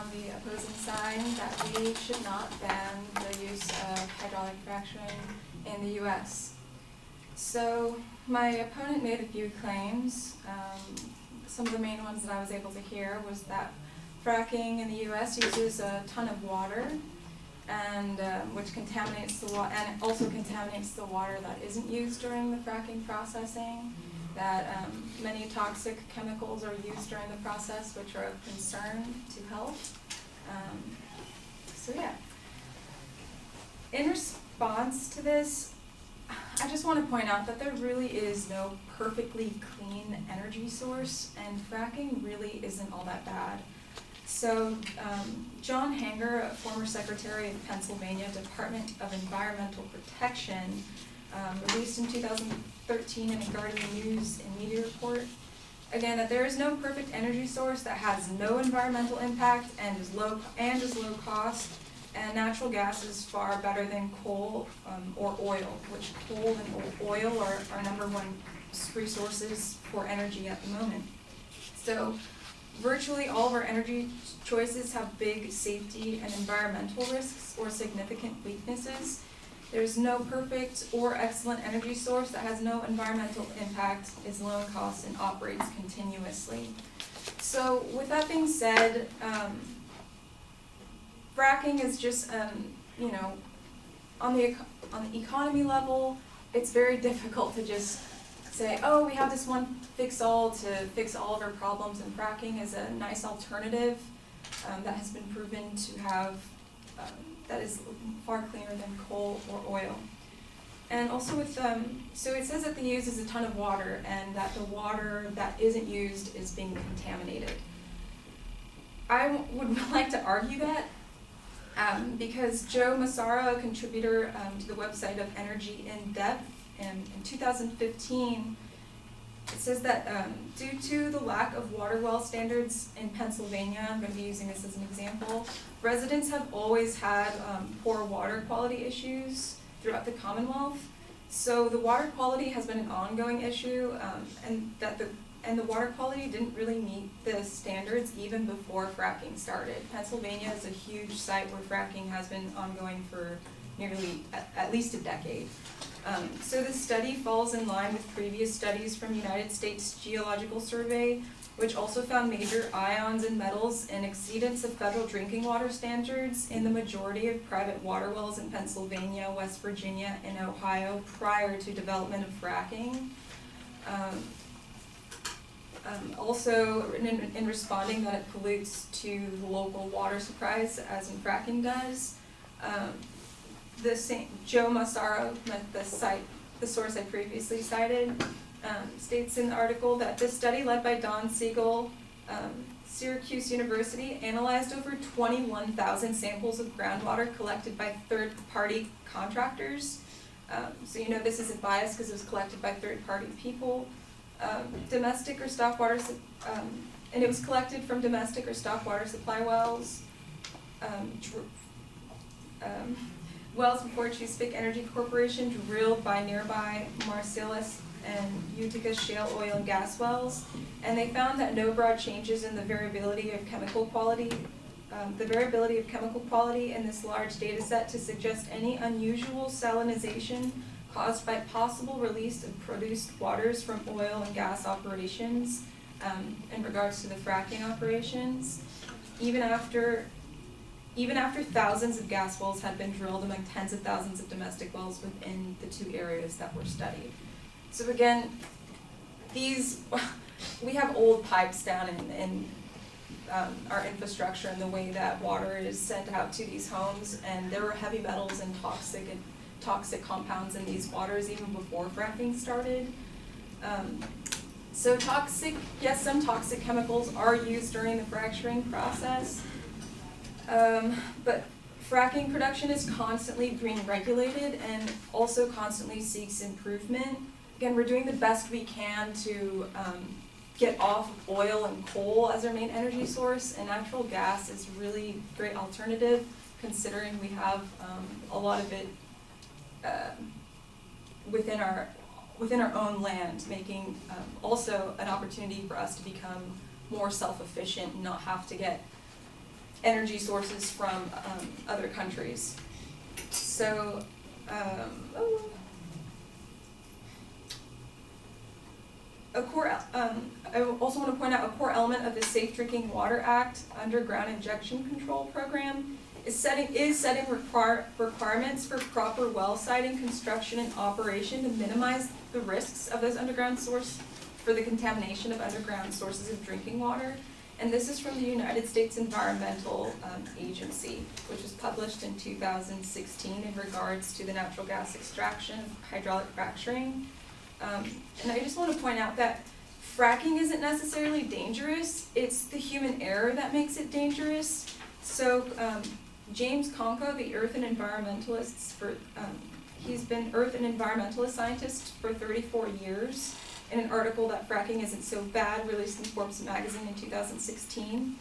on the opposing side that we should not ban the use of hydraulic fracturing in the U.S. So my opponent made a few claims. Some of the main ones that I was able to hear was that fracking in the U.S. uses a ton of water, and which contaminates the water, and it also contaminates the water that isn't used during the fracking processing. That many toxic chemicals are used during the process, which are of concern to health. So yeah. In response to this, I just want to point out that there really is no perfectly clean energy source, and fracking really isn't all that bad. So John Hanger, a former secretary of Pennsylvania Department of Environmental Protection, released in 2013 in a Guardian News and Media report, again, that there is no perfect energy source that has no environmental impact and is low cost, and natural gas is far better than coal or oil, which coal and oil are our number one resources for energy at the moment. So virtually all of our energy choices have big safety and environmental risks or significant weaknesses. There's no perfect or excellent energy source that has no environmental impact, is low in cost, and operates continuously. So with that being said, fracking is just, on the economy level, it's very difficult to just say, oh, we have this one fix-all to fix all of our problems, and fracking is a nice alternative that has been proven to have, that is far cleaner than coal or oil. And also with, so it says that they uses a ton of water, and that the water that isn't used is being contaminated. I would like to argue that, because Joe Massaro, a contributor to the website of Energy in Depth, in 2015, it says that due to the lack of water well standards in Pennsylvania, I'm going to be using this as an example, residents have always had poor water quality issues throughout the Commonwealth. So the water quality has been an ongoing issue, and the water quality didn't really meet the standards even before fracking started. Pennsylvania is a huge site where fracking has been ongoing for nearly at least a decade. So this study falls in line with previous studies from United States Geological Survey, which also found major ions and metals in exceedance of federal drinking water standards in the majority of private water wells in Pennsylvania, West Virginia, and Ohio prior to development of fracking. Also, in responding that it pollutes to the local water supplies, as in fracking does, Joe Massaro, the source I previously cited, states in the article that this study led by Don Siegel, Syracuse University, analyzed over 21,000 samples of groundwater collected by third-party contractors. So this isn't biased because it was collected by third-party people. Domestic or stock water, and it was collected from domestic or stock water supply wells, wells before Chesapeake Energy Corporation drilled by nearby Marcellus and Utica shale oil and gas wells, and they found that no broad changes in the variability of chemical quality in this large data set to suggest any unusual salinization caused by possible release of produced waters from oil and gas operations in regards to the fracking operations, even after thousands of gas wells had been drilled among tens of thousands of domestic wells within the two areas that were studied. So again, we have old pipes down in our infrastructure and the way that water is sent out to these homes, and there were heavy metals and toxic compounds in these waters even before fracking started. So some toxic chemicals are used during the fracturing process, but fracking production is constantly being regulated and also constantly seeks improvement. Again, we're doing the best we can to get off oil and coal as our main energy source, and natural gas is really a great alternative considering we have a lot of it within our own land, making also an opportunity for us to become more self-efficient and not have to get energy sources from other countries. So, I also want to point out a core element of the Safe Drinking Water Act underground injection control program is setting requirements for proper well siting, construction, and operation to minimize the risks of those underground source for the contamination of underground sources of drinking water. And this is from the United States Environmental Agency, which was published in 2016 in regards to the natural gas extraction of hydraulic fracturing. And I just want to point out that fracking isn't necessarily dangerous, it's the human error that makes it dangerous. So James Conco, the Earth and Environmentalist he's been Earth and Environmentalist scientist for 34 years, in an article that fracking isn't so bad, released in Forbes magazine in 2016.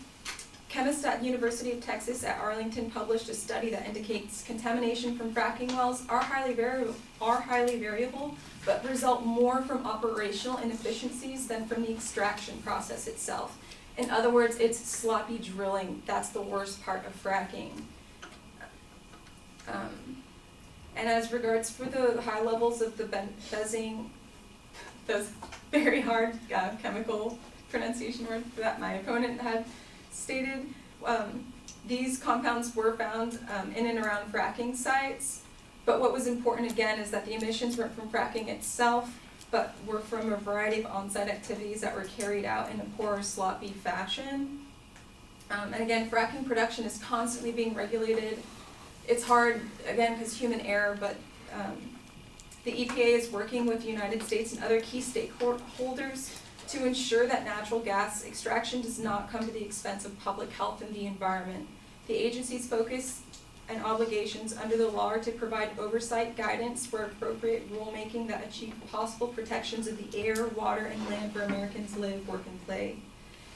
Chemists at University of Texas at Arlington published a study that indicates contamination from fracking wells are highly variable, but result more from operational inefficiencies than from the extraction process itself. In other words, it's sloppy drilling. That's the worst part of fracking. And as regards for the high levels of the benzene, those very hard chemical pronunciation words that my opponent had stated, these compounds were found in and around fracking sites. But what was important again is that the emissions weren't from fracking itself, but were from a variety of on-site activities that were carried out in a poor, sloppy fashion. And again, fracking production is constantly being regulated. It's hard, again, because human error, but the EPA is working with the United States and other key stakeholders to ensure that natural gas extraction does not come to the expense of public health and the environment. The agency's focus and obligations under the law are to provide oversight guidance for appropriate rulemaking that achieve possible protections of the air, water, and land where Americans live, work, and play.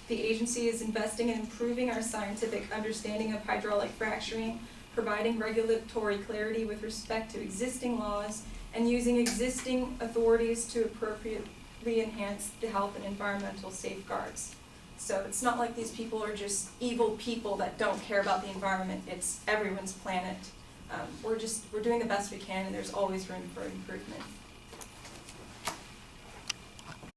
The agency is investing in improving our scientific understanding of hydraulic fracturing, providing regulatory clarity with respect to existing laws, and using existing authorities to appropriately enhance the health and environmental safeguards. So it's not like these people are just evil people that don't care about the environment. It's everyone's planet. We're doing the best we can, and there's always room for improvement.